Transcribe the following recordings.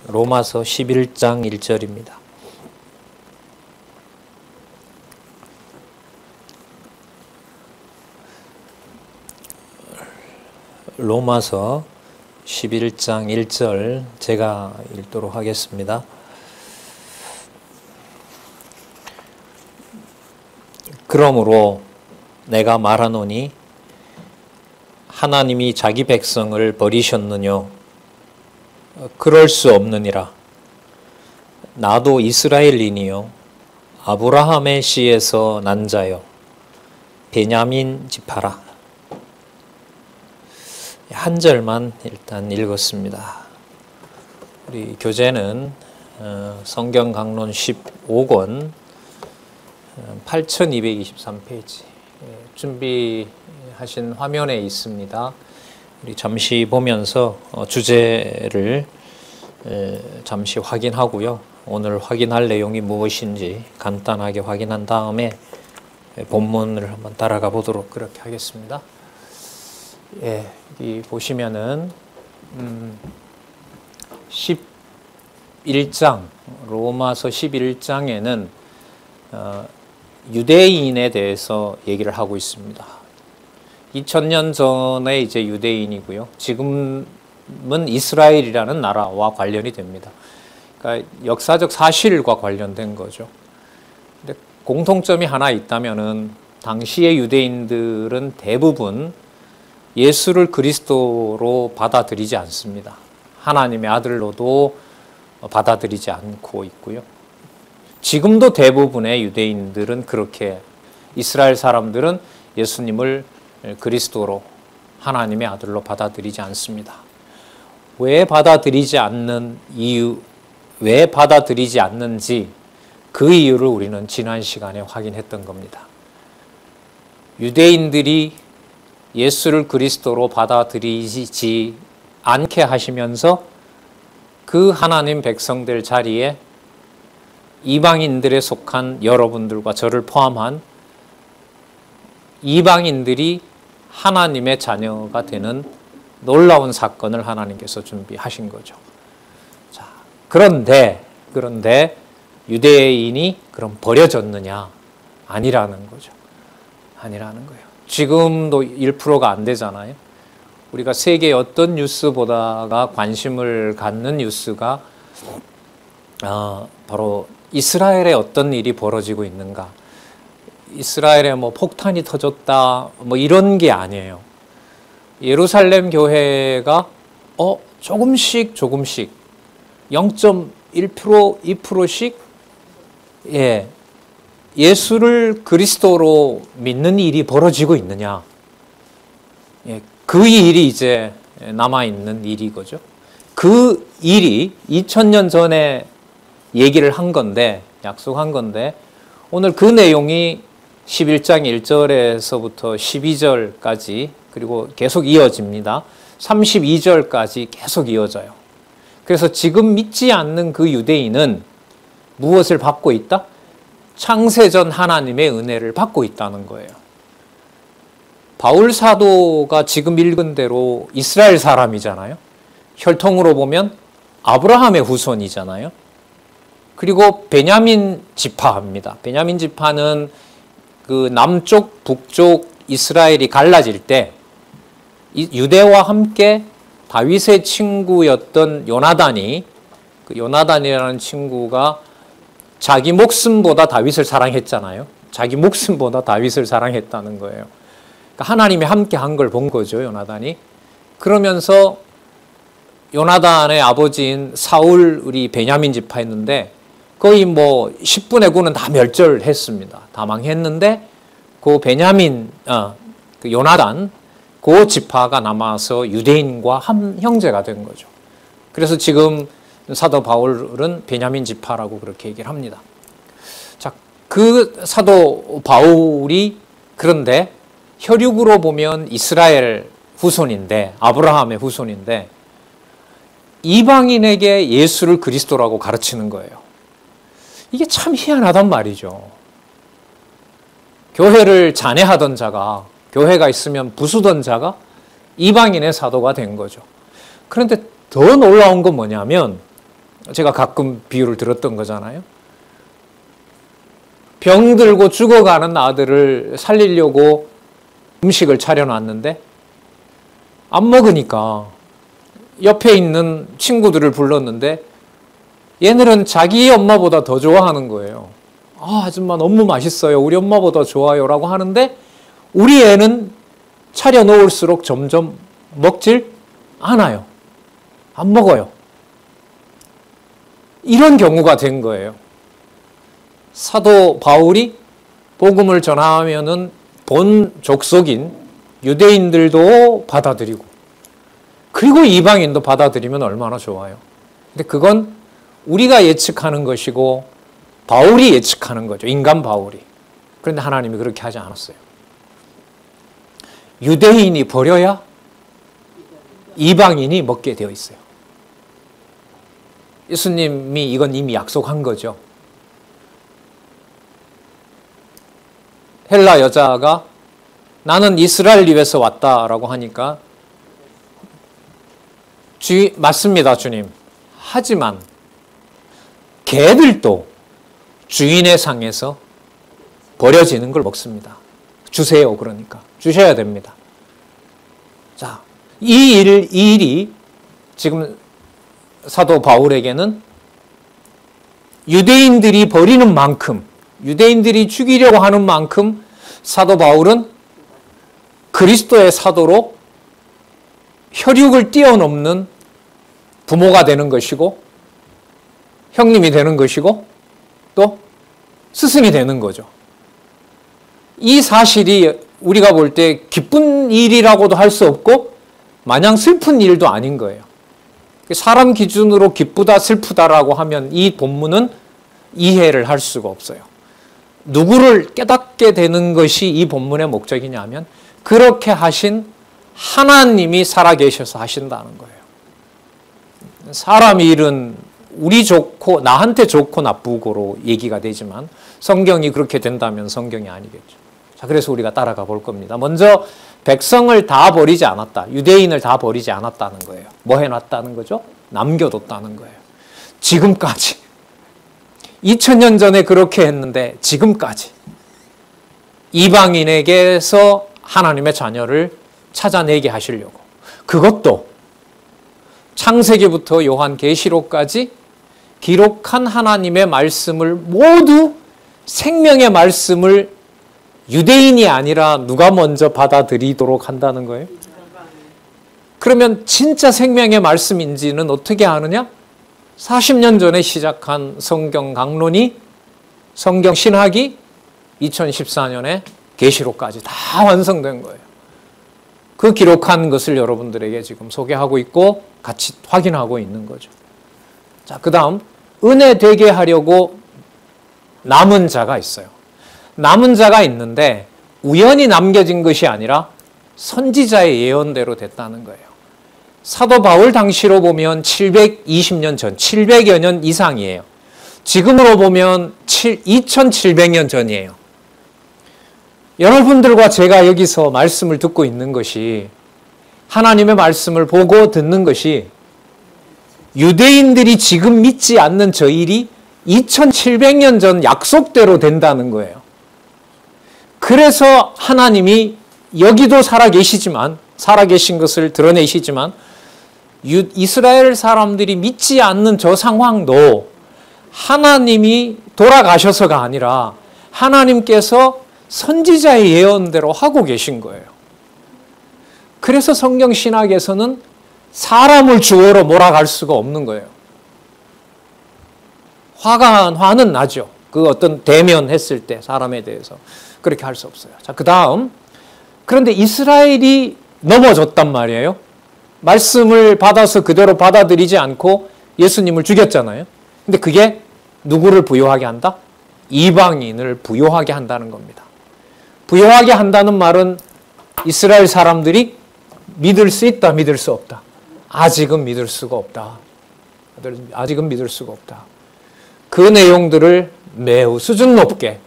로마서 11장 1절입니다. 로마서 11장 1절 제가 읽도록 하겠습니다. 그러므로 내가 말하노니 하나님이 자기 백성을 버리셨느뇨? 그럴 수 없느니라. 나도 이스라엘인이요 아브라함의 씨에서 난 자요 베냐민 지파라. 한 절만 일단 읽었습니다. 우리 교재는 성경 강론 15권 8223페이지 준비하신 화면에 있습니다. 우리 잠시 보면서 주제를 잠시 확인하고요. 오늘 확인할 내용이 무엇인지 간단하게 확인한 다음에 본문을 한번 따라가 보도록 그렇게 하겠습니다. 예, 여기 보시면은 11장 로마서 11장에는 유대인에 대해서 얘기를 하고 있습니다. 2000년 전에 이제 유대인이고요. 지금은 이스라엘이라는 나라와 관련이 됩니다. 그러니까 역사적 사실과 관련된 거죠. 근데 공통점이 하나 있다면은 당시의 유대인들은 대부분 예수를 그리스도로 받아들이지 않습니다. 하나님의 아들로도 받아들이지 않고 있고요. 지금도 대부분의 유대인들은 그렇게 이스라엘 사람들은 예수님을 그리스도로 하나님의 아들로 받아들이지 않습니다. 왜 받아들이지 않는 이유, 왜 받아들이지 않는지 그 이유를 우리는 지난 시간에 확인했던 겁니다. 유대인들이 예수를 그리스도로 받아들이지 않게 하시면서 그 하나님 백성들 자리에 이방인들에 속한 여러분들과 저를 포함한 이방인들이 하나님의 자녀가 되는 놀라운 사건을 하나님께서 준비하신 거죠. 자, 그런데 유대인이 그럼 버려졌느냐? 아니라는 거죠. 아니라는 거예요. 지금도 1%가 안 되잖아요. 우리가 세계의 어떤 뉴스보다가 관심을 갖는 뉴스가 바로 이스라엘에 어떤 일이 벌어지고 있는가. 이스라엘에 뭐 폭탄이 터졌다 뭐 이런 게 아니에요. 예루살렘 교회가 조금씩 0.1% 2%씩 예수를 그리스도로 믿는 일이 벌어지고 있느냐. 그 일이 이제 남아있는 일이거죠. 그 일이 2000년 전에 얘기를 한 건데, 약속한 건데, 오늘 그 내용이 11장 1절에서부터 12절까지 그리고 계속 이어집니다. 32절까지 계속 이어져요. 그래서 지금 믿지 않는 그 유대인은 무엇을 받고 있다? 창세전 하나님의 은혜를 받고 있다는 거예요. 바울 사도가 지금 읽은 대로 이스라엘 사람이잖아요. 혈통으로 보면 아브라함의 후손이잖아요. 그리고 베냐민 지파입니다. 베냐민 지파는 그 남쪽, 북쪽 이스라엘이 갈라질 때 유대와 함께 다윗의 친구였던 요나단이, 그 요나단이라는 친구가 자기 목숨보다 다윗을 사랑했잖아요. 자기 목숨보다 다윗을 사랑했다는 거예요. 그러니까 하나님이 함께 한 걸 본 거죠, 요나단이. 그러면서 요나단의 아버지인 사울이 베냐민 지파였는데 거의 뭐 10분의 9는 다 멸절했습니다. 다 망했는데 그 베냐민, 그 요나단, 그 지파가 남아서 유대인과 한 형제가 된 거죠. 그래서 지금 사도 바울은 베냐민 지파라고 그렇게 얘기를 합니다. 자, 그 사도 바울이 그런데 혈육으로 보면 이스라엘 후손인데, 아브라함의 후손인데 이방인에게 예수를 그리스도라고 가르치는 거예요. 이게 참 희한하단 말이죠. 교회를 잔해하던 자가, 교회가 있으면 부수던 자가 이방인의 사도가 된 거죠. 그런데 더 놀라운 건 뭐냐면 제가 가끔 비유를 들었던 거잖아요. 병들고 죽어가는 아들을 살리려고 음식을 차려놨는데 안 먹으니까 옆에 있는 친구들을 불렀는데 얘네는 자기 엄마보다 더 좋아하는 거예요. 아, 아줌마 너무 맛있어요. 우리 엄마보다 좋아요. 라고 하는데 우리 애는 차려 놓을수록 점점 먹질 않아요. 안 먹어요. 이런 경우가 된 거예요. 사도 바울이 복음을 전하면은 본 족속인 유대인들도 받아들이고 그리고 이방인도 받아들이면 얼마나 좋아요. 근데 그건 우리가 예측하는 것이고 바울이 예측하는 거죠. 인간 바울이. 그런데 하나님이 그렇게 하지 않았어요. 유대인이 버려야 이방인이 먹게 되어 있어요. 예수님이 이건 이미 약속한 거죠. 헬라 여자가 나는 이스라엘 위에서 왔다라고 하니까 맞습니다, 주님. 하지만 개들도 주인의 상에서 버려지는 걸 먹습니다. 주세요. 그러니까 주셔야 됩니다. 자, 이 일이 지금 사도 바울에게는 유대인들이 버리는 만큼, 유대인들이 죽이려고 하는 만큼 사도 바울은 그리스도의 사도로 혈육을 뛰어넘는 부모가 되는 것이고 형님이 되는 것이고 또 스승이 되는 거죠. 이 사실이 우리가 볼 때 기쁜 일이라고도 할 수 없고 마냥 슬픈 일도 아닌 거예요. 사람 기준으로 기쁘다 슬프다라고 하면 이 본문은 이해를 할 수가 없어요. 누구를 깨닫게 되는 것이 이 본문의 목적이냐 하면 그렇게 하신 하나님이 살아계셔서 하신다는 거예요. 사람 일은 우리 좋고 나한테 좋고 나쁘고로 얘기가 되지만 성경이 그렇게 된다면 성경이 아니겠죠. 자, 그래서 우리가 따라가 볼 겁니다. 먼저 백성을 다 버리지 않았다. 유대인을 다 버리지 않았다는 거예요. 뭐 해놨다는 거죠? 남겨뒀다는 거예요. 지금까지. 2000년 전에 그렇게 했는데 지금까지. 이방인에게서 하나님의 자녀를 찾아내게 하시려고. 그것도 창세기부터 요한계시록까지 기록한 하나님의 말씀을 모두 생명의 말씀을 유대인이 아니라 누가 먼저 받아들이도록 한다는 거예요? 그러면 진짜 생명의 말씀인지는 어떻게 아느냐? 40년 전에 시작한 성경 강론이 성경 신학이 2014년에 계시록까지 다 완성된 거예요. 그 기록한 것을 여러분들에게 지금 소개하고 있고 같이 확인하고 있는 거죠. 자, 그 다음 은혜 되게 하려고 남은 자가 있어요. 남은 자가 있는데 우연히 남겨진 것이 아니라 선지자의 예언대로 됐다는 거예요. 사도 바울 당시로 보면 720년 전, 700여 년 이상이에요. 지금으로 보면 2700년 전이에요. 여러분들과 제가 여기서 말씀을 듣고 있는 것이 하나님의 말씀을 보고 듣는 것이 유대인들이 지금 믿지 않는 저 일이 2700년 전 약속대로 된다는 거예요. 그래서 하나님이 여기도 살아계시지만 살아계신 것을 드러내시지만 이스라엘 사람들이 믿지 않는 저 상황도 하나님이 돌아가셔서가 아니라 하나님께서 선지자의 예언대로 하고 계신 거예요. 그래서 성경 신학에서는 사람을 주어로 몰아갈 수가 없는 거예요. 화는 나죠. 그 어떤 대면했을 때 사람에 대해서 그렇게 할 수 없어요. 자, 그 다음 그런데 이스라엘이 넘어졌단 말이에요. 말씀을 받아서 그대로 받아들이지 않고 예수님을 죽였잖아요. 근데 그게 누구를 부요하게 한다? 이방인을 부요하게 한다는 겁니다. 부요하게 한다는 말은 이스라엘 사람들이 믿을 수 있다, 믿을 수 없다. 아직은 믿을 수가 없다. 아직은 믿을 수가 없다. 그 내용들을 매우 수준 높게,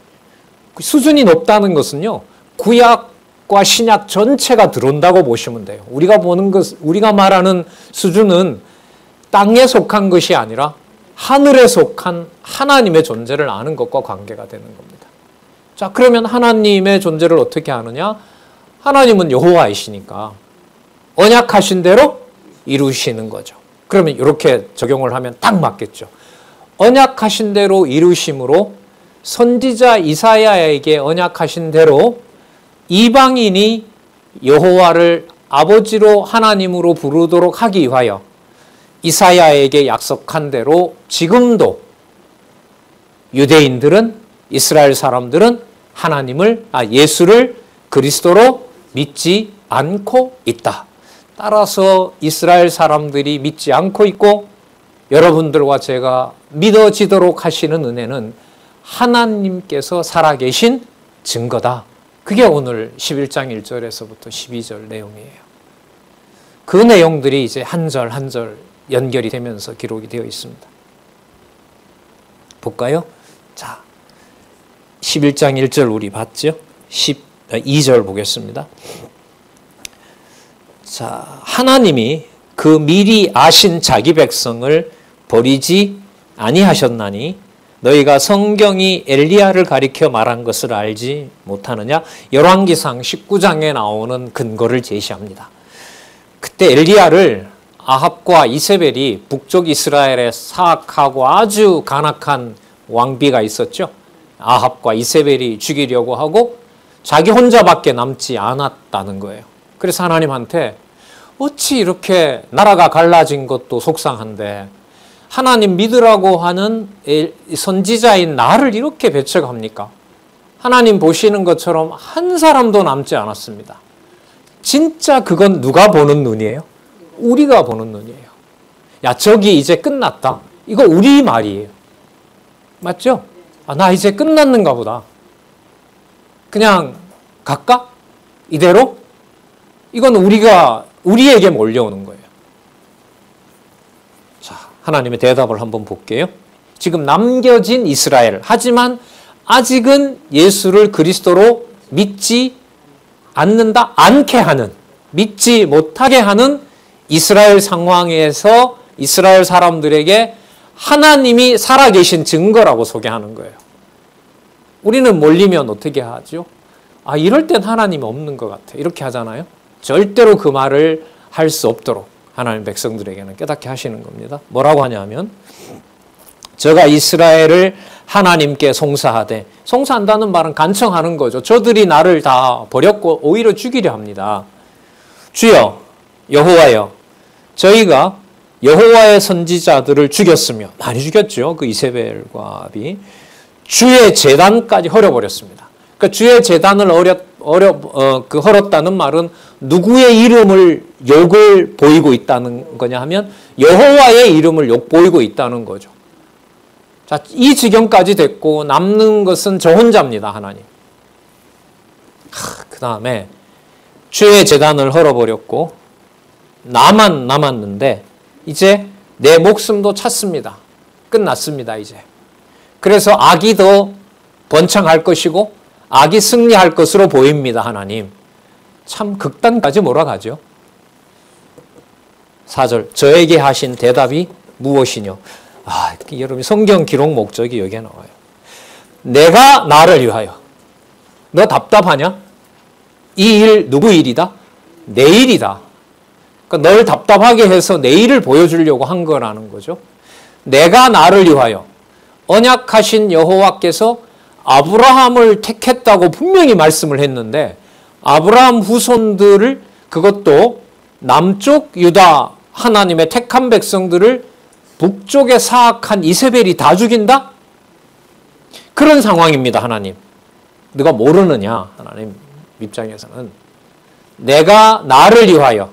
수준이 높다는 것은요, 구약과 신약 전체가 들어온다고 보시면 돼요. 우리가 보는 것, 우리가 말하는 수준은 땅에 속한 것이 아니라 하늘에 속한 하나님의 존재를 아는 것과 관계가 되는 겁니다. 자, 그러면 하나님의 존재를 어떻게 아느냐? 하나님은 여호와이시니까 언약하신 대로 이루시는 거죠. 그러면 이렇게 적용을 하면 딱 맞겠죠. 언약하신 대로 이루심으로 선지자 이사야에게 언약하신 대로 이방인이 여호와를 아버지로 하나님으로 부르도록 하기 위하여 이사야에게 약속한 대로 지금도 유대인들은, 이스라엘 사람들은 예수를 그리스도로 믿지 않고 있다. 따라서 이스라엘 사람들이 믿지 않고 있고 여러분들과 제가 믿어지도록 하시는 은혜는 하나님께서 살아계신 증거다. 그게 오늘 11장 1절에서부터 12절 내용이에요. 그 내용들이 이제 한 절 한 절 연결이 되면서 기록이 되어 있습니다. 볼까요? 자, 11장 1절 우리 봤죠? 12절 보겠습니다. 자, 하나님이 그 미리 아신 자기 백성을 버리지 아니하셨나니 너희가 성경이 엘리야를 가리켜 말한 것을 알지 못하느냐? 열왕기상 19장에 나오는 근거를 제시합니다. 그때 엘리야를 아합과 이세벨이 북쪽 이스라엘에 사악하고 아주 간악한 왕비가 있었죠. 아합과 이세벨이 죽이려고 하고 자기 혼자밖에 남지 않았다는 거예요. 그래서 하나님한테 어찌 이렇게 나라가 갈라진 것도 속상한데 하나님 믿으라고 하는 선지자인 나를 이렇게 배척합니까? 하나님 보시는 것처럼 한 사람도 남지 않았습니다. 진짜 그건 누가 보는 눈이에요? 우리가 보는 눈이에요. 야, 저기 이제 끝났다. 이거 우리 말이에요. 맞죠? 아, 나 이제 끝났는가 보다. 그냥 갈까? 이대로? 이건 우리에게 몰려오는 거예요. 자, 하나님의 대답을 한번 볼게요. 지금 남겨진 이스라엘, 하지만 아직은 예수를 그리스도로 믿지 않게 하는, 믿지 못하게 하는 이스라엘 상황에서 이스라엘 사람들에게 하나님이 살아계신 증거라고 소개하는 거예요. 우리는 몰리면 어떻게 하죠? 아, 이럴 땐 하나님이 없는 것 같아. 이렇게 하잖아요. 절대로 그 말을 할 수 없도록 하나님 백성들에게는 깨닫게 하시는 겁니다. 뭐라고 하냐면 저가 이스라엘을 하나님께 송사하되, 송사한다는 말은 간청하는 거죠. 저들이 나를 다 버렸고 오히려 죽이려 합니다. 주여 여호와여, 저희가 여호와의 선지자들을 죽였으며, 많이 죽였죠. 그 이세벨과 아비. 주의 제단까지 헐어버렸습니다. 그러니까 주의 제단을 헐었다는 말은 누구의 이름을 욕을 보이고 있다는 거냐 하면 여호와의 이름을 욕보이고 있다는 거죠. 자, 이 지경까지 됐고 남는 것은 저 혼자입니다. 하나님. 그 다음에 주의 제단을 헐어버렸고 나만 남았는데 이제 내 목숨도 찼습니다. 끝났습니다. 이제. 그래서 악이 더 번창할 것이고 악이 승리할 것으로 보입니다. 하나님. 참 극단까지 몰아가죠. 4절 저에게 하신 대답이 무엇이뇨? 아, 여러분 성경 기록 목적이 여기에 나와요. 내가 나를 위하여. 너 답답하냐? 이 일 누구 일이다? 내 일이다. 그러니까 널 답답하게 해서 내 일을 보여주려고 한 거라는 거죠. 내가 나를 위하여. 언약하신 여호와께서 아브라함을 택했다고 분명히 말씀을 했는데 아브라함 후손들을, 그것도 남쪽 유다 하나님의 택한 백성들을 북쪽에 사악한 이세벨이 다 죽인다? 그런 상황입니다. 하나님. 네가 모르느냐? 하나님 입장에서는 내가 나를 위하여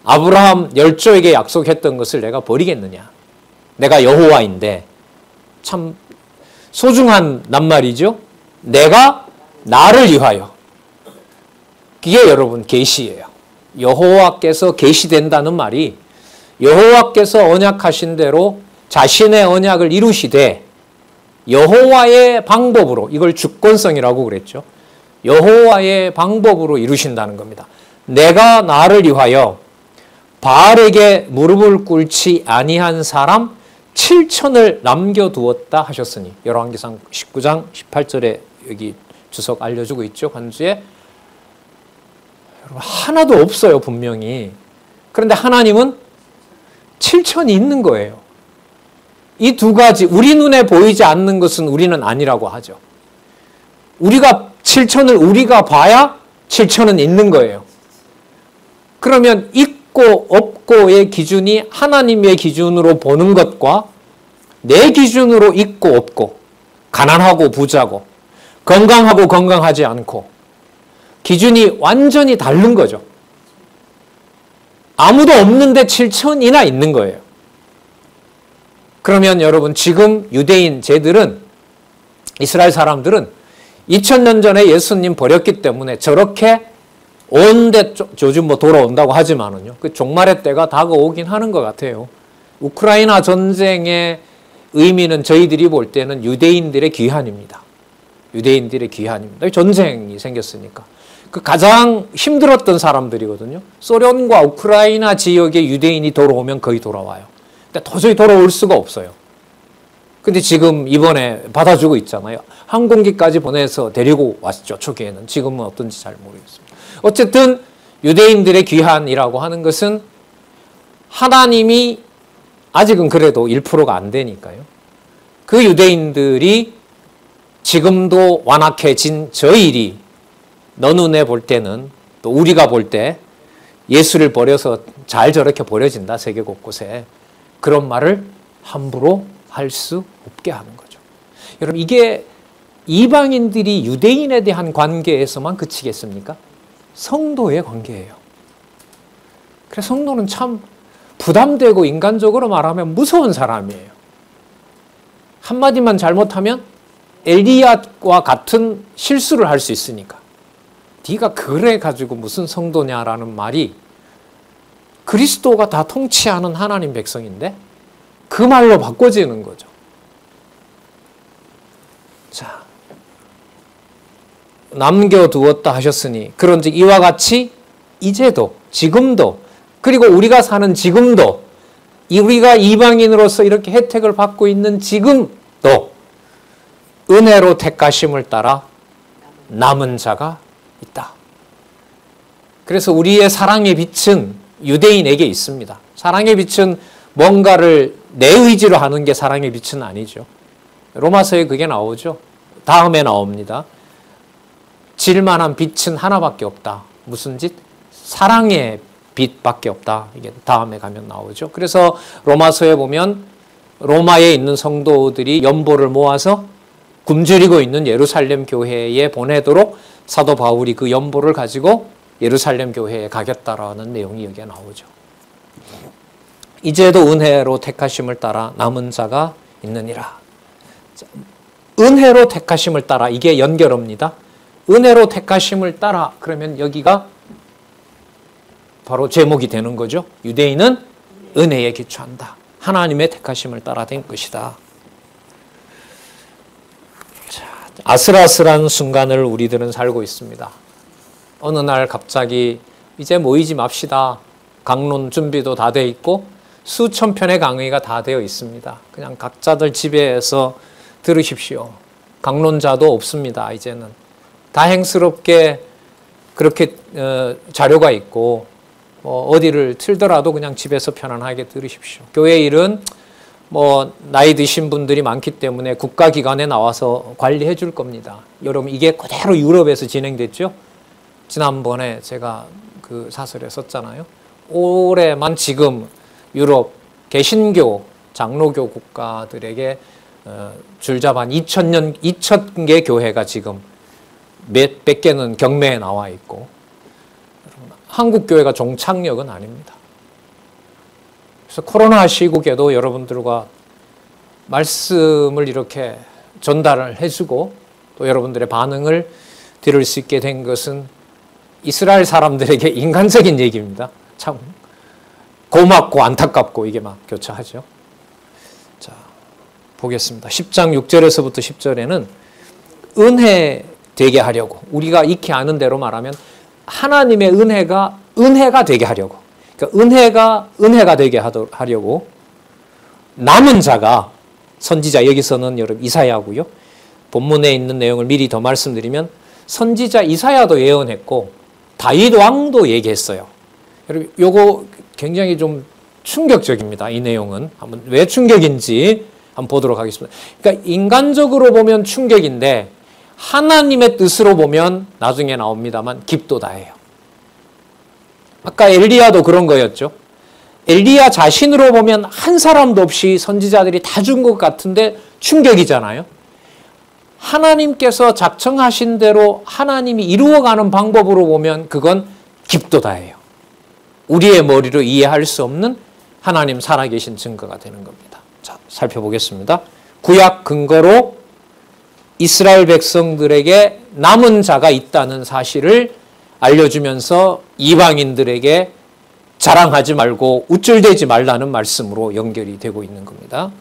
아브라함 열조에게 약속했던 것을 내가 버리겠느냐? 내가 여호와인데. 참 소중한 낱말이죠. 내가 나를 위하여. 그게 여러분 계시예요. 여호와께서 계시된다는 말이 여호와께서 언약하신 대로 자신의 언약을 이루시되 여호와의 방법으로, 이걸 주권성이라고 그랬죠. 여호와의 방법으로 이루신다는 겁니다. 내가 나를 위하여 바알에게 무릎을 꿇지 아니한 사람 7천을 남겨두었다 하셨으니 열왕기상 19장 18절에 여기 주석 알려주고 있죠. 관주에 하나도 없어요. 분명히. 그런데 하나님은 7천이 있는 거예요. 이 두 가지 우리 눈에 보이지 않는 것은 우리는 아니라고 하죠. 우리가 7천을 우리가 봐야 7천은 있는 거예요. 그러면 있고 없고의 기준이 하나님의 기준으로 보는 것과 내 기준으로 있고 없고 가난하고 부자고 건강하고 건강하지 않고 기준이 완전히 다른 거죠. 아무도 없는데 7천이나 있는 거예요. 그러면 여러분 지금 유대인 쟤들은 이스라엘 사람들은 2000년 전에 예수님 버렸기 때문에 저렇게 온데 요즘 뭐 돌아온다고 하지만은요. 그 종말의 때가 다가오긴 하는 것 같아요. 우크라이나 전쟁의 의미는 저희들이 볼 때는 유대인들의 귀환입니다. 유대인들의 귀환입니다. 전쟁이 생겼으니까. 그 가장 힘들었던 사람들이거든요. 소련과 우크라이나 지역의 유대인이 돌아오면 거의 돌아와요. 근데 도저히 돌아올 수가 없어요. 근데 지금 이번에 받아주고 있잖아요. 항공기까지 보내서 데리고 왔죠. 초기에는. 지금은 어떤지 잘 모르겠습니다. 어쨌든 유대인들의 귀환이라고 하는 것은 하나님이 아직은 그래도 1%가 안 되니까요. 그 유대인들이 지금도 완악해진 저 일이 너 눈에 볼 때는 또 우리가 볼 때 예수를 버려서 잘 저렇게 버려진다. 세계 곳곳에. 그런 말을 함부로 할 수 없게 하는 거죠. 여러분 이게 이방인들이 유대인에 대한 관계에서만 그치겠습니까? 성도의 관계예요. 그래서 성도는 참 부담되고 인간적으로 말하면 무서운 사람이에요. 한마디만 잘못하면 엘리야와 같은 실수를 할 수 있으니까. 네가 그래 가지고 무슨 성도냐라는 말이 그리스도가 다 통치하는 하나님 백성인데 그 말로 바꿔지는 거죠. 자, 남겨두었다 하셨으니 그런즉 이와 같이 이제도 지금도 그리고 우리가 사는 지금도 우리가 이방인으로서 이렇게 혜택을 받고 있는 지금도 은혜로 택하심을 따라 남은 자가 있다. 그래서 우리의 사랑의 빛은 유대인에게 있습니다. 사랑의 빛은 뭔가를 내 의지로 하는 게 사랑의 빛은 아니죠. 로마서에 그게 나오죠. 다음에 나옵니다. 질만한 빛은 하나밖에 없다. 무슨 짓? 사랑의 빛밖에 없다. 이게 다음에 가면 나오죠. 그래서 로마서에 보면 로마에 있는 성도들이 연보를 모아서 굶주리고 있는 예루살렘 교회에 보내도록 사도 바울이 그 연보를 가지고 예루살렘 교회에 가겠다라는 내용이 여기에 나오죠. 이제도 은혜로 택하심을 따라 남은 자가 있느니라. 은혜로 택하심을 따라 이게 연결어입니다. 은혜로 택하심을 따라 그러면 여기가 바로 제목이 되는 거죠. 유대인은 은혜에 기초한다. 하나님의 택하심을 따라 된 것이다. 자, 아슬아슬한 순간을 우리들은 살고 있습니다. 어느 날 갑자기 이제 모이지 맙시다. 강론 준비도 다 돼 있고 수천 편의 강의가 다 되어 있습니다. 그냥 각자들 집에서 들으십시오. 강론자도 없습니다. 이제는 다행스럽게 그렇게 자료가 있고 어디를 틀더라도 그냥 집에서 편안하게 들으십시오. 교회 일은 뭐 나이 드신 분들이 많기 때문에 국가기관에 나와서 관리해 줄 겁니다. 여러분 이게 그대로 유럽에서 진행됐죠. 지난번에 제가 그 사설에 썼잖아요. 올해만 지금 유럽 개신교 장로교 국가들에게 줄잡아 2,000개 교회가 지금 몇백 개는 경매에 나와 있고 한국 교회가 종착역은 아닙니다. 그래서 코로나 시국에도 여러분들과 말씀을 이렇게 전달을 해주고 또 여러분들의 반응을 들을 수 있게 된 것은 이스라엘 사람들에게 인간적인 얘기입니다. 참 고맙고 안타깝고 이게 막 교차하죠. 자, 보겠습니다. 10장 6절에서부터 10절에는 은혜 되게 하려고 우리가 익히 아는 대로 말하면 하나님의 은혜가 되게 하려고 그러니까 은혜가 되게 하려고 남은 자가 선지자, 여기서는 여러분 이사야고요. 본문에 있는 내용을 미리 더 말씀드리면 선지자 이사야도 예언했고 다윗 왕도 얘기했어요. 여러분 요거 굉장히 좀 충격적입니다. 이 내용은 한번 왜 충격인지 한번 보도록 하겠습니다. 그러니까 인간적으로 보면 충격인데 하나님의 뜻으로 보면 나중에 나옵니다만 깊도다예요. 아까 엘리야도 그런 거였죠. 엘리야 자신으로 보면 한 사람도 없이 선지자들이 다 준 것 같은데 충격이잖아요. 하나님께서 작정하신 대로 하나님이 이루어가는 방법으로 보면 그건 깊도다예요. 우리의 머리로 이해할 수 없는 하나님 살아계신 증거가 되는 겁니다. 자, 살펴보겠습니다. 구약 근거로 이스라엘 백성들에게 남은 자가 있다는 사실을 알려주면서 이방인들에게 자랑하지 말고 우쭐대지 말라는 말씀으로 연결이 되고 있는 겁니다.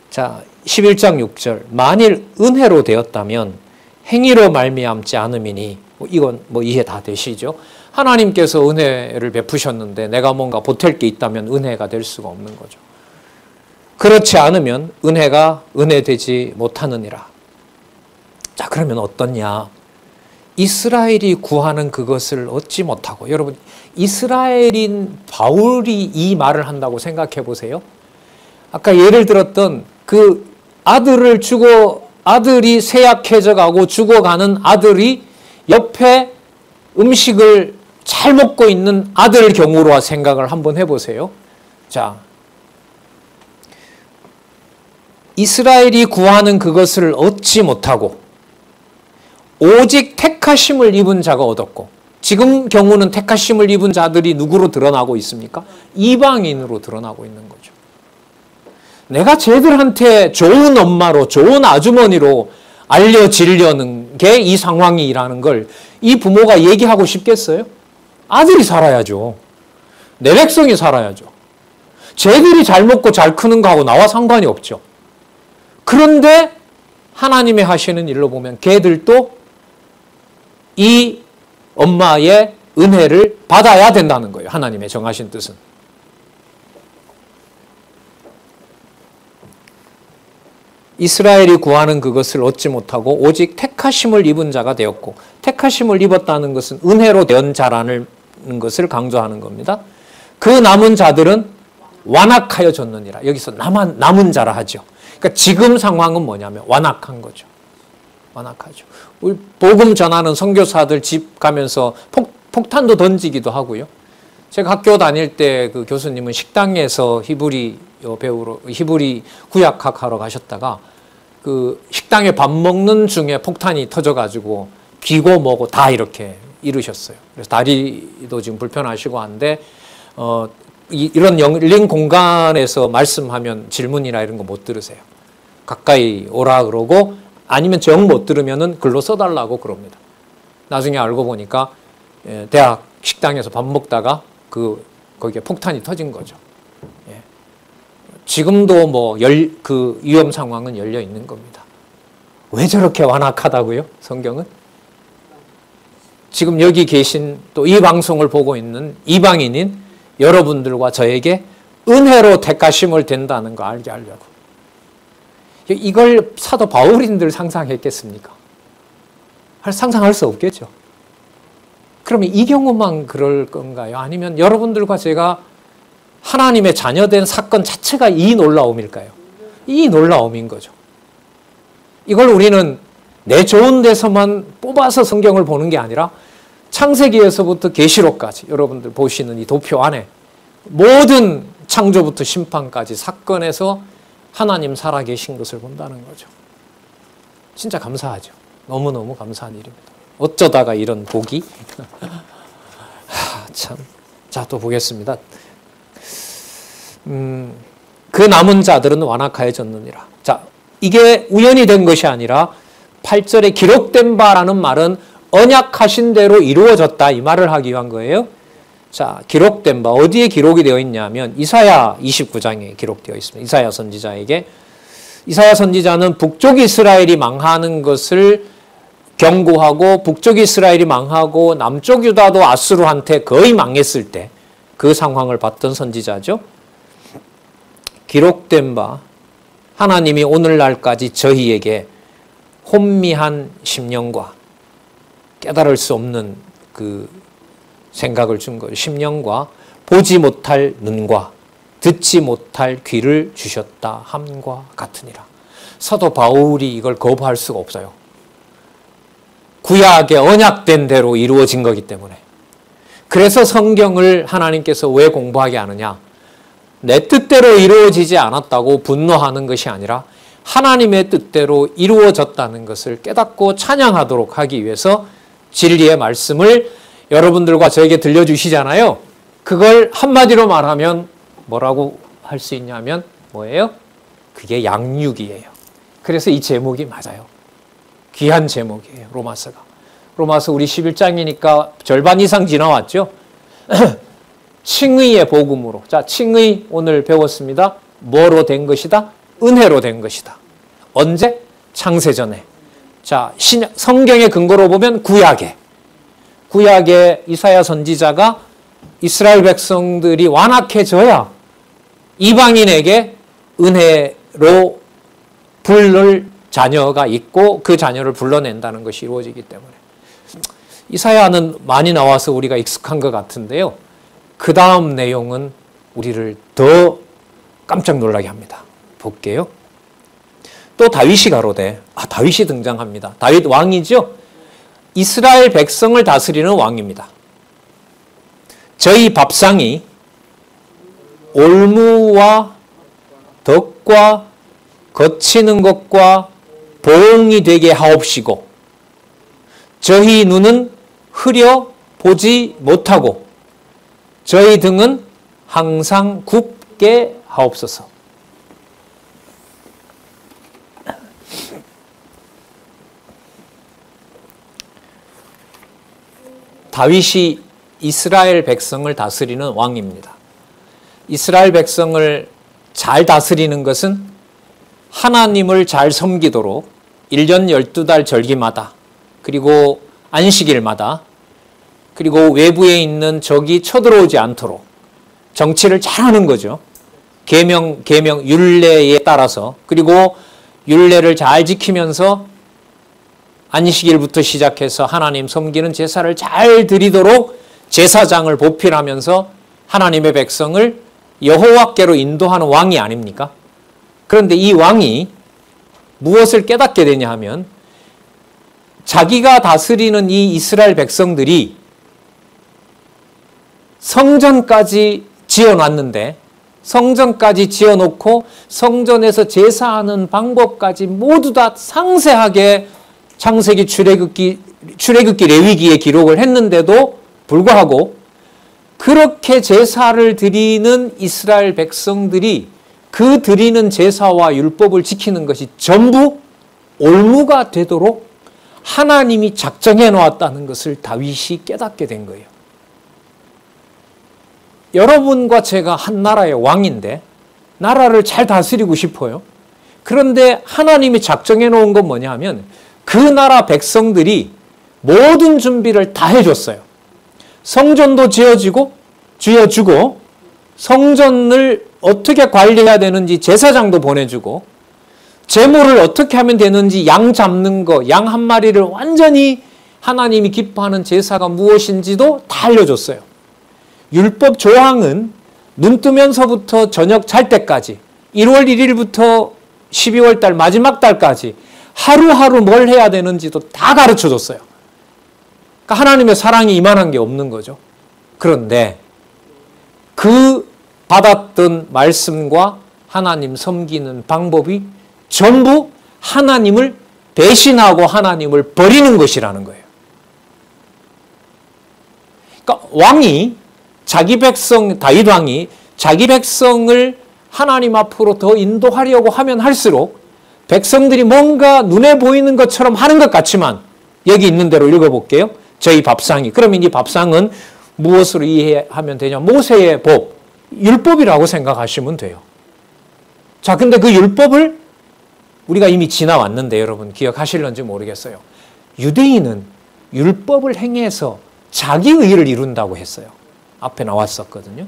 자, 11장 6절 만일 은혜로 되었다면 행위로 말미암지 않음이니 이건 이해 다 되시죠? 하나님께서 은혜를 베푸셨는데 내가 뭔가 보탤 게 있다면 은혜가 될 수가 없는 거죠. 그렇지 않으면 은혜가 은혜되지 못하느니라. 자, 그러면 어떻냐? 이스라엘이 구하는 그것을 얻지 못하고, 여러분 이스라엘인 바울이 이 말을 한다고 생각해 보세요. 아까 예를 들었던 그 아들을 주고 아들이 쇠약해져 가고 죽어가는 아들이 옆에 음식을 잘 먹고 있는 아들 경우로 생각을 한번 해보세요. 자, 이스라엘이 구하는 그것을 얻지 못하고 오직 택하심을 입은 자가 얻었고, 지금 경우는 택하심을 입은 자들이 누구로 드러나고 있습니까? 이방인으로 드러나고 있는 거죠. 내가 쟤들한테 좋은 엄마로, 좋은 아주머니로 알려지려는 게 이 상황이라는 걸 이 부모가 얘기하고 싶겠어요? 아들이 살아야죠. 내 백성이 살아야죠. 쟤들이 잘 먹고 잘 크는 거하고 나와 상관이 없죠. 그런데 하나님의 하시는 일로 보면 걔들도 이 엄마의 은혜를 받아야 된다는 거예요. 하나님의 정하신 뜻은. 이스라엘이 구하는 그것을 얻지 못하고 오직 택하심을 입은 자가 되었고, 택하심을 입었다는 것은 은혜로 된 자라는 것을 강조하는 겁니다. 그 남은 자들은 완악하여졌느니라. 여기서 남은 자라 하죠. 그러니까 지금 상황은 뭐냐면 완악한 거죠. 완악하죠. 우리 복음 전하는 선교사들 집 가면서 폭탄도 던지기도 하고요. 제가 학교 다닐 때 그 교수님은 식당에서 히브리 배우로 히브리 구약학 하러 가셨다가 그 식당에 밥 먹는 중에 폭탄이 터져가지고 비고 뭐고 다 이렇게 이르셨어요. 그래서 다리도 지금 불편하시고 한데 이런 열린 공간에서 말씀하면 질문이나 이런 거 못 들으세요. 가까이 오라 그러고 아니면 정 못 들으면은 글로 써달라고 그럽니다. 나중에 알고 보니까 대학 식당에서 밥 먹다가 거기에 폭탄이 터진 거죠. 예. 지금도 그 위험 상황은 열려 있는 겁니다. 왜 저렇게 완악하다고요? 성경은? 지금 여기 계신 또 이 방송을 보고 있는 이방인인 여러분들과 저에게 은혜로 택하심을 된다는 거 알게 하려고. 이걸 사도 바울인들 상상했겠습니까? 상상할 수 없겠죠. 그러면 이 경우만 그럴 건가요? 아니면 여러분들과 제가 하나님의 자녀된 사건 자체가 이 놀라움일까요? 이 놀라움인 거죠. 이걸 우리는 내 좋은 데서만 뽑아서 성경을 보는 게 아니라 창세기에서부터 계시록까지 여러분들 보시는 이 도표 안에 모든 창조부터 심판까지 사건에서 하나님 살아계신 것을 본다는 거죠. 진짜 감사하죠. 너무너무 감사한 일입니다. 어쩌다가 이런 복이. 참. 자, 또 보겠습니다. 그 남은 자들은 완악하여졌느니라. 자, 이게 우연이 된 것이 아니라 8절에 기록된 바라는 말은 언약하신 대로 이루어졌다, 이 말을 하기 위한 거예요. 자, 기록된 바, 어디에 기록이 되어 있냐면 이사야 29장에 기록되어 있습니다. 이사야 선지자에게. 이사야 선지자는 북쪽 이스라엘이 망하는 것을 경고하고 북쪽 이스라엘이 망하고 남쪽 유다도 아수르한테 거의 망했을 때 그 상황을 봤던 선지자죠. 기록된 바 하나님이 오늘날까지 저희에게 혼미한 심령과 깨달을 수 없는 그 생각을 준 거예요. 심령과 보지 못할 눈과 듣지 못할 귀를 주셨다 함과 같으니라. 사도 바울이 이걸 거부할 수가 없어요. 구약의 언약된 대로 이루어진 거기 때문에. 그래서 성경을 하나님께서 왜 공부하게 하느냐? 내 뜻대로 이루어지지 않았다고 분노하는 것이 아니라 하나님의 뜻대로 이루어졌다는 것을 깨닫고 찬양하도록 하기 위해서 진리의 말씀을 여러분들과 저에게 들려주시잖아요. 그걸 한마디로 말하면 뭐라고 할 수 있냐면 뭐예요? 그게 양육이에요. 그래서 이 제목이 맞아요. 귀한 제목이에요. 로마서가. 로마서 우리 11장이니까 절반 이상 지나왔죠. 칭의의 복음으로. 자, 칭의 오늘 배웠습니다. 뭐로 된 것이다? 은혜로 된 것이다. 언제? 창세전에. 자, 성경의 근거로 보면 구약에 이사야 선지자가 이스라엘 백성들이 완악해져야 이방인에게 은혜로 부를 자녀가 있고 그 자녀를 불러낸다는 것이 이루어지기 때문에 이사야는 많이 나와서 우리가 익숙한 것 같은데요. 그 다음 내용은 우리를 더 깜짝 놀라게 합니다. 볼게요. 또 다윗이 가로되, 다윗이 등장합니다. 다윗 왕이죠. 이스라엘 백성을 다스리는 왕입니다. 저희 밥상이 올무와 덕과 거치는 것과 보응이 되게 하옵시고 저희 눈은 흐려 보지 못하고 저희 등은 항상 굽게 하옵소서. 다윗이 이스라엘 백성을 다스리는 왕입니다. 이스라엘 백성을 잘 다스리는 것은 하나님을 잘 섬기도록 1년 12달 절기마다 그리고 안식일마다 그리고 외부에 있는 적이 쳐들어오지 않도록 정치를 잘하는 거죠. 계명 율례에 따라서 그리고 율례를 잘 지키면서 안식일부터 시작해서 하나님 섬기는 제사를 잘 드리도록 제사장을 보필하면서 하나님의 백성을 여호와께로 인도하는 왕이 아닙니까? 그런데 이 왕이 무엇을 깨닫게 되냐 하면 자기가 다스리는 이 이스라엘 백성들이 성전까지 지어놨는데 성전까지 지어놓고 성전에서 제사하는 방법까지 모두 다 상세하게 창세기, 출애굽기, 레위기에 기록을 했는데도 불구하고 그렇게 제사를 드리는 이스라엘 백성들이 그 드리는 제사와 율법을 지키는 것이 전부 올무가 되도록 하나님이 작정해 놓았다는 것을 다윗이 깨닫게 된 거예요. 여러분과 제가 한 나라의 왕인데 나라를 잘 다스리고 싶어요. 그런데 하나님이 작정해 놓은 건 뭐냐 하면 그 나라 백성들이 모든 준비를 다 해줬어요. 성전도 지어주고 성전을 어떻게 관리해야 되는지 제사장도 보내주고 제물을 어떻게 하면 되는지 양 잡는 거, 양 한 마리를 완전히 하나님이 기뻐하는 제사가 무엇인지도 다 알려줬어요. 율법 조항은 눈 뜨면서부터 저녁 잘 때까지 1월 1일부터 12월 달 마지막 달까지 하루하루 뭘 해야 되는지도 다 가르쳐줬어요. 그러니까 하나님의 사랑이 이만한 게 없는 거죠. 그런데 그 받았던 말씀과 하나님 섬기는 방법이 전부 하나님을 배신하고 하나님을 버리는 것이라는 거예요. 그러니까 왕이 자기 백성, 다윗 왕이 자기 백성을 하나님 앞으로 더 인도하려고 하면 할수록 백성들이 뭔가 눈에 보이는 것처럼 하는 것 같지만 여기 있는 대로 읽어볼게요. 저희 밥상이. 그러면 이 밥상은 무엇으로 이해하면 되냐? 모세의 법, 율법이라고 생각하시면 돼요. 자, 근데 그 율법을 우리가 이미 지나왔는데 여러분 기억하실런지 모르겠어요. 유대인은 율법을 행해서 자기 의를 이룬다고 했어요. 앞에 나왔었거든요.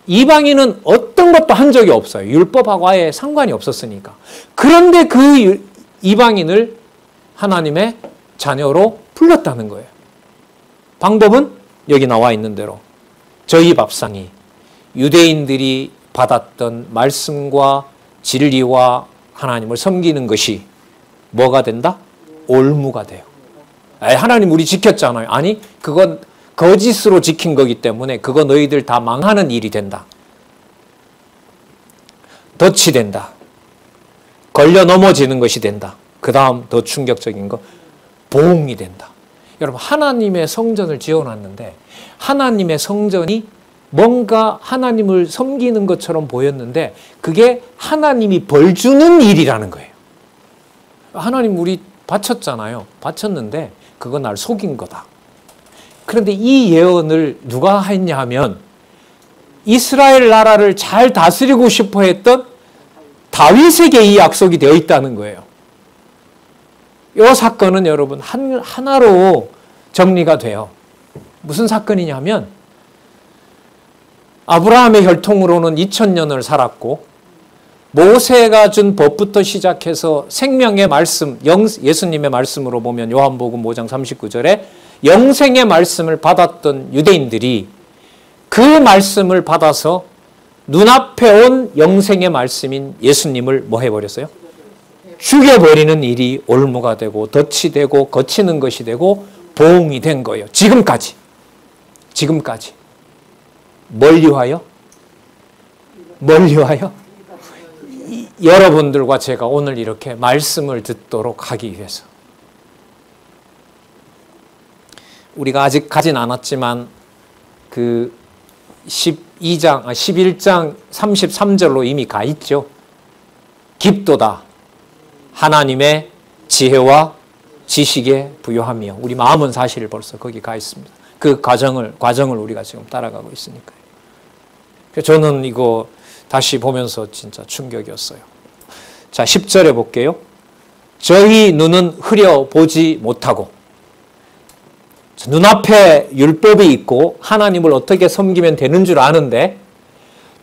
이방인은 어떤 그런 것도 한 적이 없어요. 율법하고 아예 상관이 없었으니까. 그런데 그 이방인을 하나님의 자녀로 불렀다는 거예요. 방법은 여기 나와 있는 대로 저희 밥상이 유대인들이 받았던 말씀과 진리와 하나님을 섬기는 것이 뭐가 된다? 올무가 돼요. 하나님 우리 지켰잖아요. 아니, 그건 거짓으로 지킨 거기 때문에 그거 너희들 다 망하는 일이 된다. 덫이 된다. 걸려 넘어지는 것이 된다. 그 다음 더 충격적인 거, 보응이 된다. 여러분, 하나님의 성전을 지어놨는데 하나님의 성전이 뭔가 하나님을 섬기는 것처럼 보였는데 그게 하나님이 벌 주는 일이라는 거예요. 하나님 우리 바쳤잖아요. 바쳤는데 그거 날 속인 거다. 그런데 이 예언을 누가 했냐 하면 이스라엘 나라를 잘 다스리고 싶어 했던 다윗에게 이 약속이 되어 있다는 거예요. 이 사건은 여러분 하나로 정리가 돼요. 무슨 사건이냐면 아브라함의 혈통으로는 2000년을 살았고 모세가 준 법부터 시작해서 생명의 말씀, 예수님의 말씀으로 보면 요한복음 5장 39절에 영생의 말씀을 받았던 유대인들이 그 말씀을 받아서 눈앞에 온 영생의 말씀인 예수님을 뭐 해버렸어요? 죽여버리는 일이 올무가 되고 덫이 되고 거치는 것이 되고 보응이 된 거예요. 지금까지. 뭘 위하여? 여러분들과 제가 오늘 이렇게 말씀을 듣도록 하기 위해서. 우리가 아직 가진 않았지만 그 11장 33절로 이미 가 있죠. 깊도다. 하나님의 지혜와 지식에 부요하며. 우리 마음은 사실 벌써 거기 가 있습니다. 그 과정을 우리가 지금 따라가고 있으니까요. 저는 이거 다시 보면서 진짜 충격이었어요. 자, 10절에 볼게요. 저희 눈은 흐려 보지 못하고. 눈앞에 율법이 있고 하나님을 어떻게 섬기면 되는 줄 아는데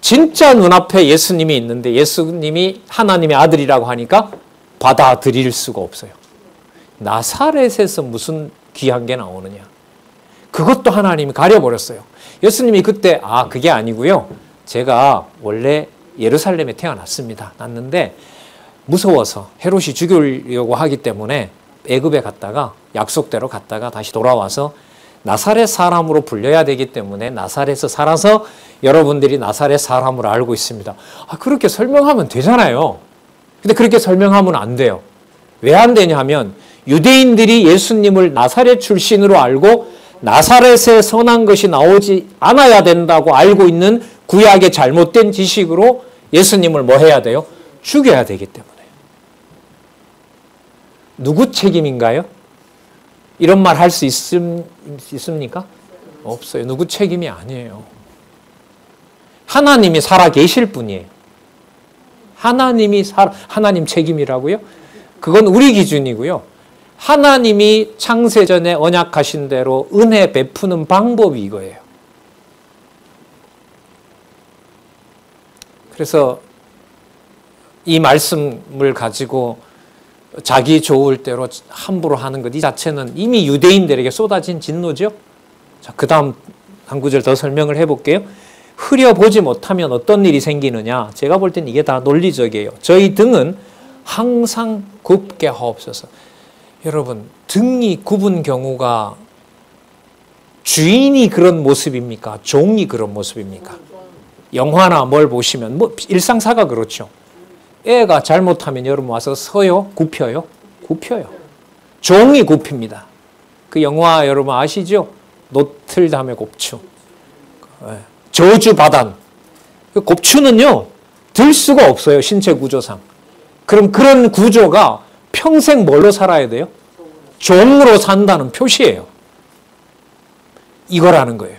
진짜 눈앞에 예수님이 있는데 예수님이 하나님의 아들이라고 하니까 받아들일 수가 없어요. 나사렛에서 무슨 귀한 게 나오느냐. 그것도 하나님이 가려버렸어요. 예수님이 그때 그게 아니고요. 제가 원래 예루살렘에 태어났습니다. 났는데 무서워서 헤롯이 죽이려고 하기 때문에 애굽에 갔다가 약속대로 갔다가 다시 돌아와서 나사렛 사람으로 불려야 되기 때문에 나사렛에서 살아서 여러분들이 나사렛 사람으로 알고 있습니다. 그렇게 설명하면 되잖아요. 근데 그렇게 설명하면 안 돼요. 왜 안 되냐 하면 유대인들이 예수님을 나사렛 출신으로 알고 나사렛에 선한 것이 나오지 않아야 된다고 알고 있는 구약의 잘못된 지식으로 예수님을 뭐 해야 돼요? 죽여야 되기 때문에. 누구 책임인가요? 이런 말 할 수 있습니까? 없어요. 누구 책임이 아니에요. 하나님이 살아 계실 뿐이에요. 하나님 책임이라고요? 그건 우리 기준이고요. 하나님이 창세전에 언약하신 대로 은혜 베푸는 방법이 이거예요. 그래서 이 말씀을 가지고 자기 좋을 대로 함부로 하는 것 이 자체는 이미 유대인들에게 쏟아진 진노죠. 자, 그 다음 한 구절 더 설명을 해볼게요. 흐려보지 못하면 어떤 일이 생기느냐. 제가 볼 땐 이게 다 논리적이에요. 저희 등은 항상 굽게 하옵소서. 여러분, 등이 굽은 경우가 주인이 그런 모습입니까? 종이 그런 모습입니까? 영화나 뭘 보시면 일상사가 그렇죠. 애가 잘못하면 여러분 와서 서요? 굽혀요? 굽혀요. 종이 굽힙니다. 그 영화 여러분 아시죠? 노틀담의 곱추. 저주바단. 그 곱추는요, 들 수가 없어요. 신체 구조상. 그럼 그런 구조가 평생 뭘로 살아야 돼요? 종으로 산다는 표시예요. 이거라는 거예요.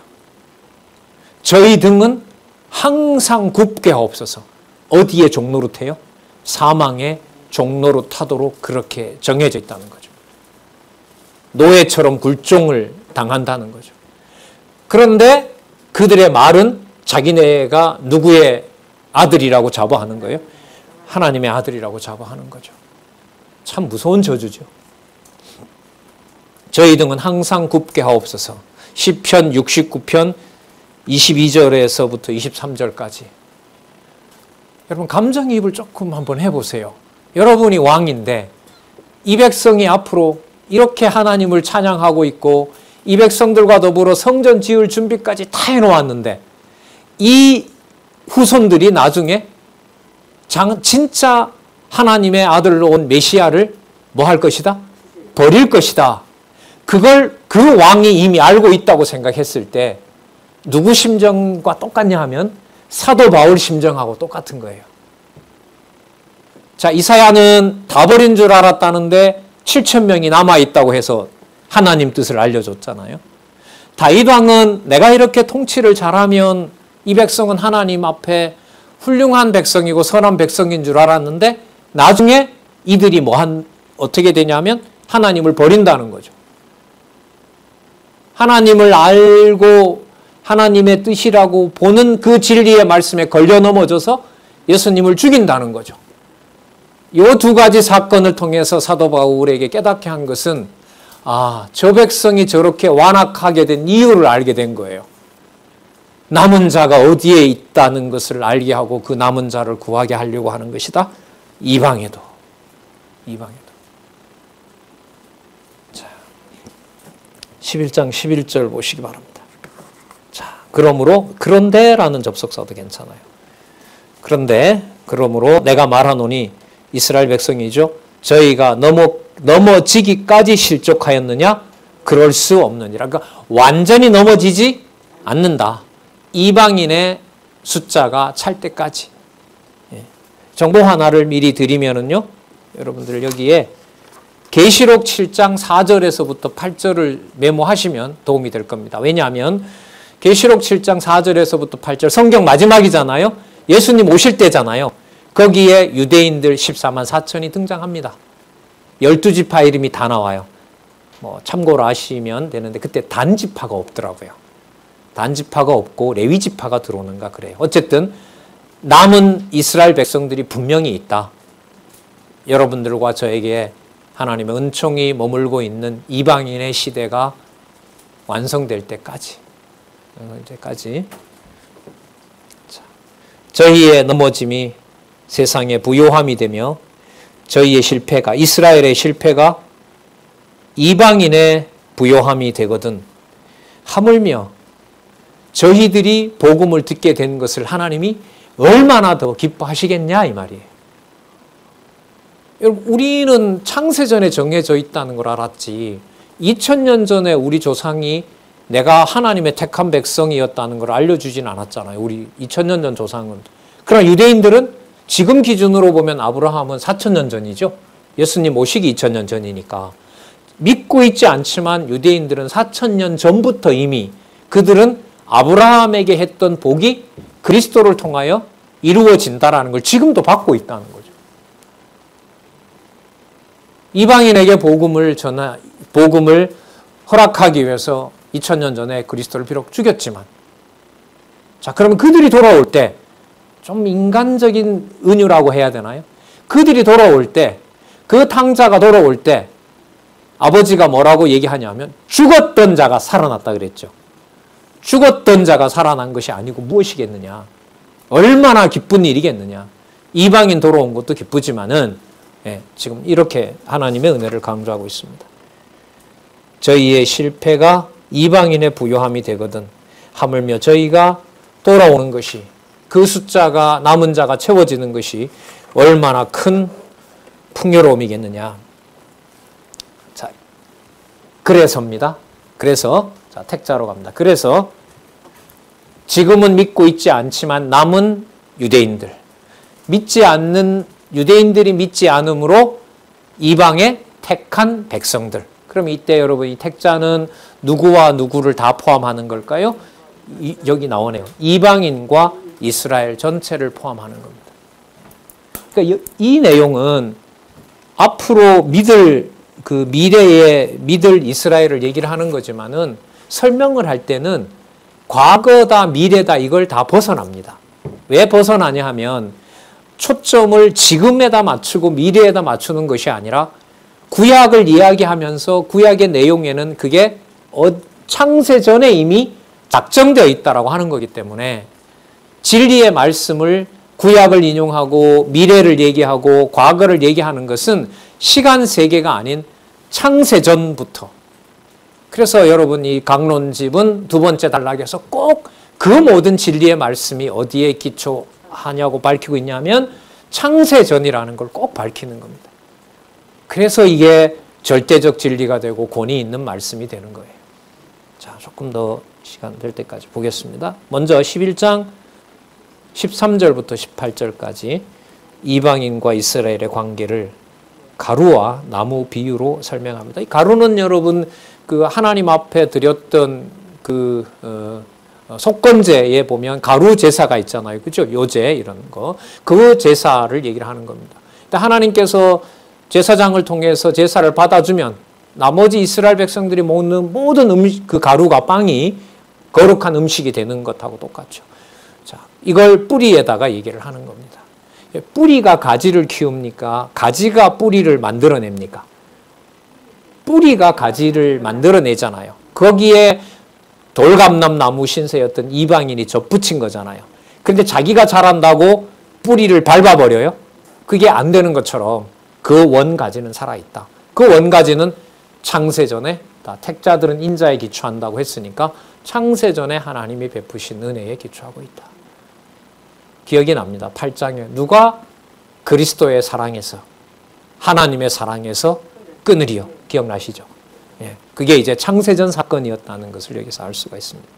저희 등은 항상 굽게 하옵소서. 어디에 종노릇해요? 사망의 종노릇하도록 그렇게 정해져 있다는 거죠. 노예처럼 굴종을 당한다는 거죠. 그런데 그들의 말은 자기네가 누구의 아들이라고 자부하는 거예요. 하나님의 아들이라고 자부하는 거죠. 참 무서운 저주죠. 저희 등은 항상 굽게 하옵소서. 시편 69편 22절에서부터 23절까지. 여러분 감정이입을 조금 한번 해보세요. 여러분이 왕인데 이 백성이 앞으로 이렇게 하나님을 찬양하고 있고 이 백성들과 더불어 성전 지을 준비까지 다 해놓았는데 이 후손들이 나중에 진짜 하나님의 아들로 온 메시아를 뭐 할 것이다? 버릴 것이다. 그걸 그 왕이 이미 알고 있다고 생각했을 때 누구 심정과 똑같냐 하면 사도 바울 심정하고 똑같은 거예요. 자, 이사야는 다 버린 줄 알았다는데 7천 명이 남아있다고 해서 하나님 뜻을 알려줬잖아요. 다윗 왕은 내가 이렇게 통치를 잘하면 이 백성은 하나님 앞에 훌륭한 백성이고 선한 백성인 줄 알았는데 나중에 이들이 어떻게 되냐면 하나님을 버린다는 거죠. 하나님을 알고 하나님의 뜻이라고 보는 그 진리의 말씀에 걸려 넘어져서 예수님을 죽인다는 거죠. 이 두 가지 사건을 통해서 사도 바울에게 깨닫게 한 것은 저 백성이 저렇게 완악하게 된 이유를 알게 된 거예요. 남은 자가 어디에 있다는 것을 알게 하고 그 남은 자를 구하게 하려고 하는 것이다. 이방에도. 자, 11장 11절 보시기 바랍니다. 자, 그런데라는 접속사도 괜찮아요. 그러므로 내가 말하노니 이스라엘 백성이죠. 저희가 넘어지기까지 실족하였느냐? 그럴 수 없느니라. 그러니까 완전히 넘어지지 않는다. 이방인의 숫자가 찰 때까지. 정보 하나를 미리 드리면은요, 여러분들 여기에 계시록 7장 4절에서부터 8절을 메모하시면 도움이 될 겁니다. 왜냐하면 계시록 7장 4절에서부터 8절 성경 마지막이잖아요. 예수님 오실 때잖아요. 거기에 유대인들 14만 4천이 등장합니다. 12지파 이름이 다 나와요. 참고로 아시면 되는데 그때 단지파가 없더라고요. 단지파가 없고 레위지파가 들어오는가 그래요. 어쨌든 남은 이스라엘 백성들이 분명히 있다. 여러분들과 저에게 하나님의 은총이 머물고 있는 이방인의 시대가 완성될 때까지. 저희의 넘어짐이 세상의 부요함이 되며 저희의 실패가, 이스라엘의 실패가 이방인의 부요함이 되거든 하물며 저희들이 복음을 듣게 된 것을 하나님이 얼마나 더 기뻐하시겠냐 이 말이에요. 여러분, 우리는 창세전에 정해져 있다는 걸 알았지 2000년 전에 우리 조상이 내가 하나님의 택한 백성이었다는 걸 알려주진 않았잖아요. 우리 2000년 전 조상은. 그러나 유대인들은 지금 기준으로 보면 아브라함은 4000년 전이죠. 예수님 오시기 2000년 전이니까. 믿고 있지 않지만 유대인들은 4000년 전부터 이미 그들은 아브라함에게 했던 복이 그리스도를 통하여 이루어진다라는 걸 지금도 받고 있다는 거죠. 이방인에게 복음을 허락하기 위해서 2000년 전에 그리스도를 비록 죽였지만, 자, 그러면 그들이 돌아올 때, 좀 인간적인 은유라고 해야 되나요? 그들이 돌아올 때, 그 탕자가 돌아올 때, 아버지가 뭐라고 얘기하냐면, 죽었던 자가 살아났다 그랬죠. 죽었던 자가 살아난 것이 아니고 무엇이겠느냐? 얼마나 기쁜 일이겠느냐? 이방인 돌아온 것도 기쁘지만은, 지금 이렇게 하나님의 은혜를 강조하고 있습니다. 저희의 실패가 이방인의 부요함이 되거든 하물며 저희가 돌아오는 것이, 그 숫자가 남은 자가 채워지는 것이 얼마나 큰 풍요로움이겠느냐. 자, 그래서입니다. 그래서 자, 택자로 갑니다. 그래서 지금은 믿고 있지 않지만 남은 유대인들, 유대인들이 믿지 않으므로 이방의 택한 백성들. 그럼 이때 여러분 이 택자는 누구와 누구를 다 포함하는 걸까요? 여기 나오네요. 이방인과 이스라엘 전체를 포함하는 겁니다. 그러니까 이 내용은 앞으로 믿을 이스라엘을 얘기를 하는 거지만은 설명을 할 때는 과거다 미래다 이걸 다 벗어납니다. 왜 벗어나냐 하면 초점을 지금에다 맞추고 미래에다 맞추는 것이 아니라 구약을 이야기하면서 구약의 내용에는 그게 창세 전에 이미 작정되어 있다라고 하는 거기 때문에 진리의 말씀을 구약을 인용하고 미래를 얘기하고 과거를 얘기하는 것은 시간 세계가 아닌 창세 전부터. 그래서 여러분 이 강론집은 두 번째 단락에서 꼭 그 모든 진리의 말씀이 어디에 기초하냐고 밝히고 있냐면 창세 전이라는 걸 꼭 밝히는 겁니다. 그래서 이게 절대적 진리가 되고 권위 있는 말씀이 되는 거예요. 자, 조금 더 시간 될 때까지 보겠습니다. 먼저 11장 13절부터 18절까지 이방인과 이스라엘의 관계를 가루와 나무 비유로 설명합니다. 이 가루는 여러분 그 하나님 앞에 드렸던 그 속건제에 보면 가루 제사가 있잖아요. 그죠? 요제 이런 거. 그 제사를 얘기를 하는 겁니다. 하나님께서 제사장을 통해서 제사를 받아주면 나머지 이스라엘 백성들이 먹는 모든 음식, 그 가루가 빵이 거룩한 음식이 되는 것하고 똑같죠. 자, 이걸 뿌리에다가 얘기를 하는 겁니다. 뿌리가 가지를 키웁니까? 가지가 뿌리를 만들어냅니까? 뿌리가 가지를 만들어내잖아요. 거기에 돌감람나무 신세였던 이방인이 접붙인 거잖아요. 그런데 자기가 자란다고 뿌리를 밟아버려요? 그게 안 되는 것처럼 그 원가지는 살아있다. 그 원가지는 창세전에 택자들은 인자에 기초한다고 했으니까 창세전에 하나님이 베푸신 은혜에 기초하고 있다. 기억이 납니다. 8장에 누가 그리스도의 사랑에서 하나님의 사랑에서 끊으리요. 기억나시죠? 예, 그게 이제 창세전 사건이었다는 것을 여기서 알 수가 있습니다.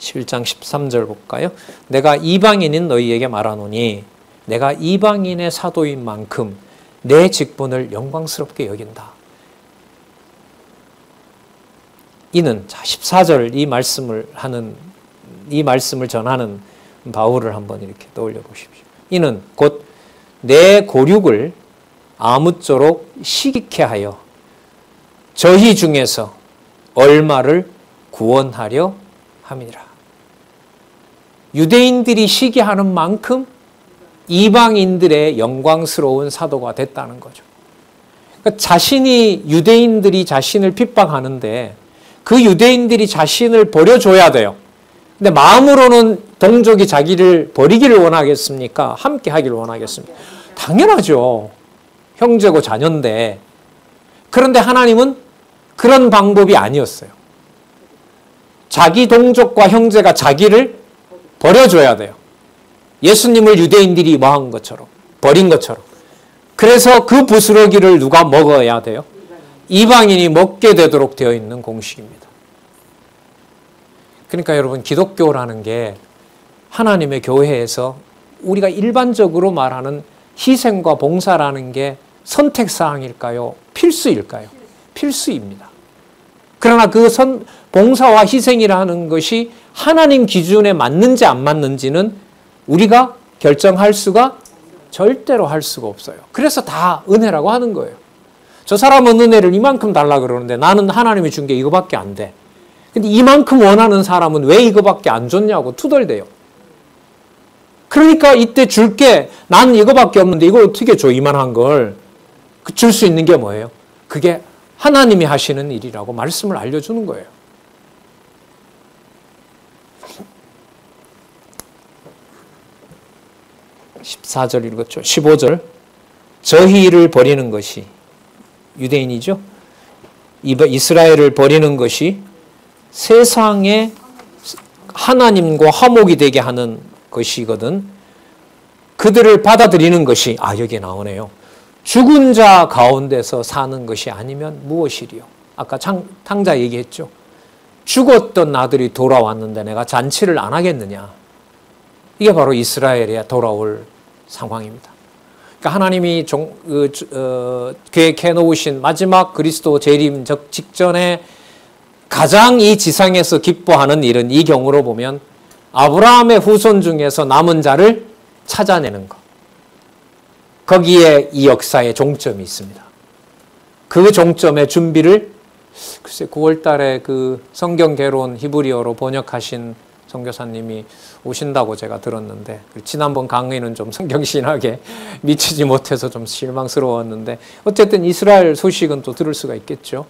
11장 13절 볼까요? 내가 이방인인 너희에게 말하노니 내가 이방인의 사도인 만큼 내 직분을 영광스럽게 여긴다. 이는 자 14절 이 말씀을 전하는 바울을 한번 이렇게 떠올려 보십시오. 이는 곧 내 고륙을 아무쪼록 시기케 하여 저희 중에서 얼마를 구원하려 함이라. 유대인들이 시기하는 만큼 이방인들의 영광스러운 사도가 됐다는 거죠. 그러니까 유대인들이 자신을 핍박하는데 그 유대인들이 자신을 버려줘야 돼요. 근데 마음으로는 동족이 자기를 버리기를 원하겠습니까? 함께 하기를 원하겠습니까? 당연하죠. 형제고 자녀인데. 그런데 하나님은 그런 방법이 아니었어요. 자기 동족과 형제가 자기를 버려줘야 돼요. 예수님을 유대인들이 뭐한 것처럼, 버린 것처럼. 그래서 그 부스러기를 누가 먹어야 돼요? 이방인이 먹게 되도록 되어 있는 공식입니다. 그러니까 여러분 기독교라는 게 하나님의 교회에서 우리가 일반적으로 말하는 희생과 봉사라는 게 선택사항일까요? 필수일까요? 필수입니다. 그러나 그 봉사와 희생이라는 것이 하나님 기준에 맞는지 안 맞는지는 우리가 결정할 수가 절대로 할 수가 없어요. 그래서 다 은혜라고 하는 거예요. 저 사람은 은혜를 이만큼 달라 그러는데 나는 하나님이 준 게 이거밖에 안 돼. 근데 이만큼 원하는 사람은 왜 이거밖에 안 줬냐고 투덜대요. 그러니까 이때 줄게 난 이거밖에 없는데 이걸 어떻게 줘 이만한 걸. 줄 수 있는 게 뭐예요? 그게 하나님이 하시는 일이라고 말씀을 알려주는 거예요. (14절) 읽었죠. 15절 저희를 버리는 것이 유대인이죠. 이스라엘을 버리는 것이 세상에 하나님과 화목이 되게 하는 것이거든. 그들을 받아들이는 것이 여기에 나오네요. 죽은 자 가운데서 사는 것이 아니면 무엇이리요? 아까 탕자 얘기했죠. 죽었던 아들이 돌아왔는데 내가 잔치를 안 하겠느냐. 이게 바로 이스라엘에 돌아올 상황입니다. 그러니까 하나님이 계획해 놓으신 마지막 그리스도 재림 직전에 가장 이 지상에서 기뻐하는 일은 이 경우로 보면 아브라함의 후손 중에서 남은 자를 찾아내는 것. 거기에 이 역사의 종점이 있습니다. 그 종점의 준비를 글쎄 9월 달에 그 성경 개론 히브리어로 번역하신 선교사님이 오신다고 제가 들었는데 지난번 강의는 좀 성경신학에 미치지 못해서 좀 실망스러웠는데 어쨌든 이스라엘 소식은 또 들을 수가 있겠죠.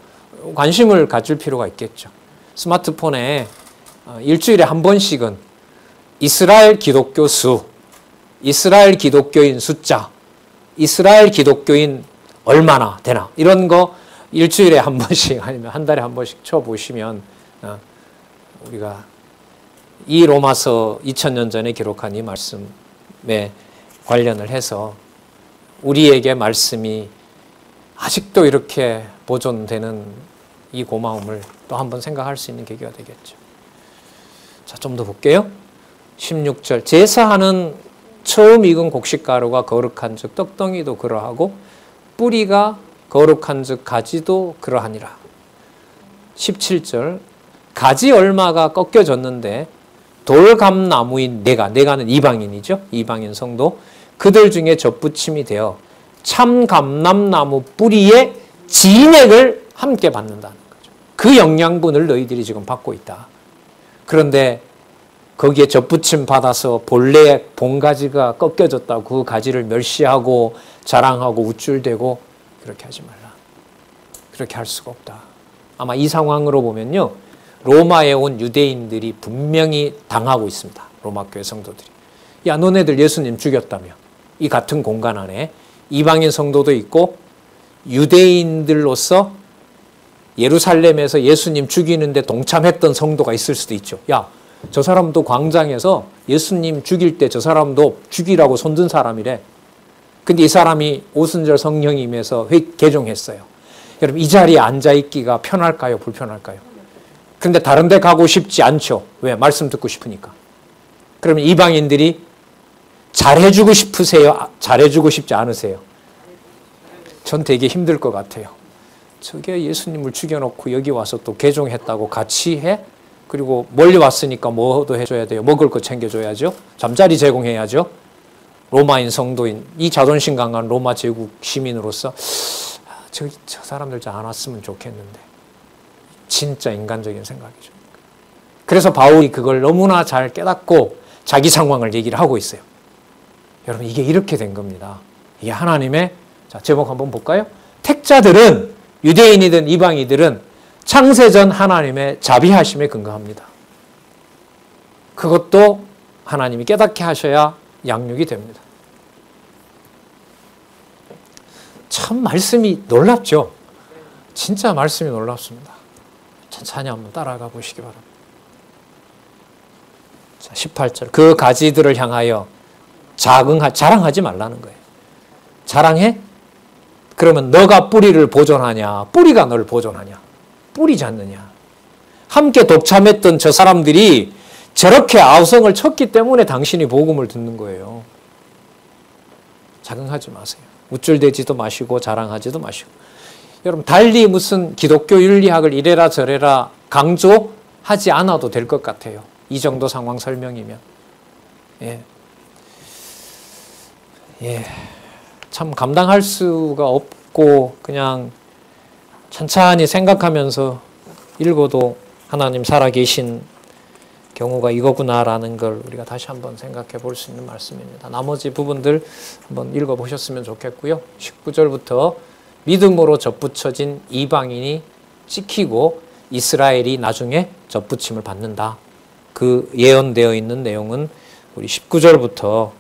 관심을 가질 필요가 있겠죠. 스마트폰에 일주일에 한 번씩은 이스라엘 기독교 수, 이스라엘 기독교인 숫자, 이스라엘 기독교인 얼마나 되나 이런 거 일주일에 한 번씩 아니면 한 달에 한 번씩 쳐보시면 우리가 이 로마서 2000년 전에 기록한 이 말씀에 관련을 해서 우리에게 말씀이 아직도 이렇게 보존되는 이 고마움을 또 한번 생각할 수 있는 계기가 되겠죠. 자, 좀 더 볼게요. 16절 제사하는 처음 익은 곡식가루가 거룩한 즉 떡덩이도 그러하고 뿌리가 거룩한 즉 가지도 그러하니라. 17절 가지 얼마가 꺾여졌는데 돌감나무인 내가는 이방인이죠. 이방인 성도 그들 중에 젖붙임이 되어 참 감람나무 뿌리의 진액을 함께 받는다는 거죠. 그 영양분을 너희들이 지금 받고 있다. 그런데 거기에 젖붙임 받아서 본래 본가지가 꺾여졌다고 그 가지를 멸시하고 자랑하고 우쭐대고 그렇게 하지 말라. 그렇게 할 수가 없다. 아마 이 상황으로 보면요. 로마에 온 유대인들이 분명히 당하고 있습니다. 로마 교회 성도들이. 야, 너네들 예수님 죽였다며. 이 같은 공간 안에 이방인 성도도 있고 유대인들로서 예루살렘에서 예수님 죽이는데 동참했던 성도가 있을 수도 있죠. 야, 저 사람도 광장에서 예수님 죽일 때 저 사람도 죽이라고 손든 사람이래. 근데 이 사람이 오순절 성령이 임해서 개종했어요. 여러분 이 자리에 앉아있기가 편할까요? 불편할까요? 근데 다른 데 가고 싶지 않죠. 왜? 말씀 듣고 싶으니까. 그러면 이방인들이 잘해주고 싶으세요? 잘해주고 싶지 않으세요? 전 되게 힘들 것 같아요. 저게 예수님을 죽여놓고 여기 와서 또 개종했다고 같이 해? 그리고 멀리 왔으니까 뭐도 해줘야 돼요. 먹을 거 챙겨줘야죠. 잠자리 제공해야죠. 로마인 성도인 이 자존심 강한 로마 제국 시민으로서 저 사람들 잘 안 왔으면 좋겠는데 진짜 인간적인 생각이죠. 그래서 바울이 그걸 너무나 잘 깨닫고 자기 상황을 얘기를 하고 있어요. 여러분 이게 이렇게 된 겁니다. 이게 하나님의 자 제목 한번 볼까요? 택자들은 유대인이든 이방이들은 창세전 하나님의 자비하심에 근거합니다. 그것도 하나님이 깨닫게 하셔야 양육이 됩니다. 참 말씀이 놀랍죠? 진짜 말씀이 놀랍습니다. 천천히 한번 따라가 보시기 바랍니다. 자, 18절 그 가지들을 향하여 자랑하지 말라는 거예요. 자랑해? 그러면 너가 뿌리를 보존하냐? 뿌리가 널 보존하냐? 뿌리지 않느냐? 함께 독참했던 저 사람들이 저렇게 아우성을 쳤기 때문에 당신이 복음을 듣는 거예요. 자긍하지 마세요. 우쭐대지도 마시고 자랑하지도 마시고. 여러분 달리 무슨 기독교 윤리학을 이래라 저래라 강조하지 않아도 될 것 같아요. 이 정도 상황 설명이면. 참 감당할 수가 없고 그냥 천천히 생각하면서 읽어도 하나님 살아계신 경우가 이거구나라는 걸 우리가 다시 한번 생각해 볼 수 있는 말씀입니다. 나머지 부분들 한번 읽어보셨으면 좋겠고요. 19절부터 믿음으로 젖붙여진 이방인이 찍히고 이스라엘이 나중에 젖붙임을 받는다. 그 예언되어 있는 내용은 우리 19절부터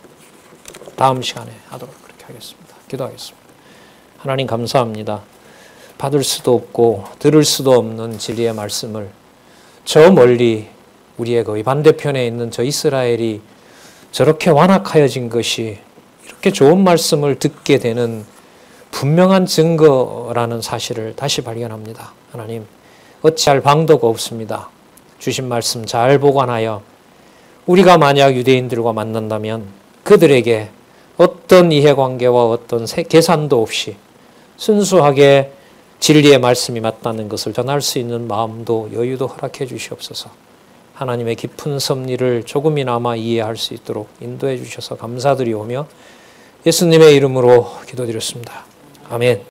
다음 시간에 하도록 그렇게 하겠습니다. 기도하겠습니다. 하나님 감사합니다. 받을 수도 없고 들을 수도 없는 진리의 말씀을 저 멀리 우리의 거의 반대편에 있는 저 이스라엘이 저렇게 완악하여진 것이 이렇게 좋은 말씀을 듣게 되는 분명한 증거라는 사실을 다시 발견합니다. 하나님 어찌할 방도가 없습니다. 주신 말씀 잘 보관하여 우리가 만약 유대인들과 만난다면 그들에게 어떤 이해관계와 어떤 계산도 없이 순수하게 진리의 말씀이 맞다는 것을 전할 수 있는 마음도 여유도 허락해 주시옵소서. 하나님의 깊은 섭리를 조금이나마 이해할 수 있도록 인도해 주셔서 감사드리오며 예수님의 이름으로 기도드렸습니다. 아멘.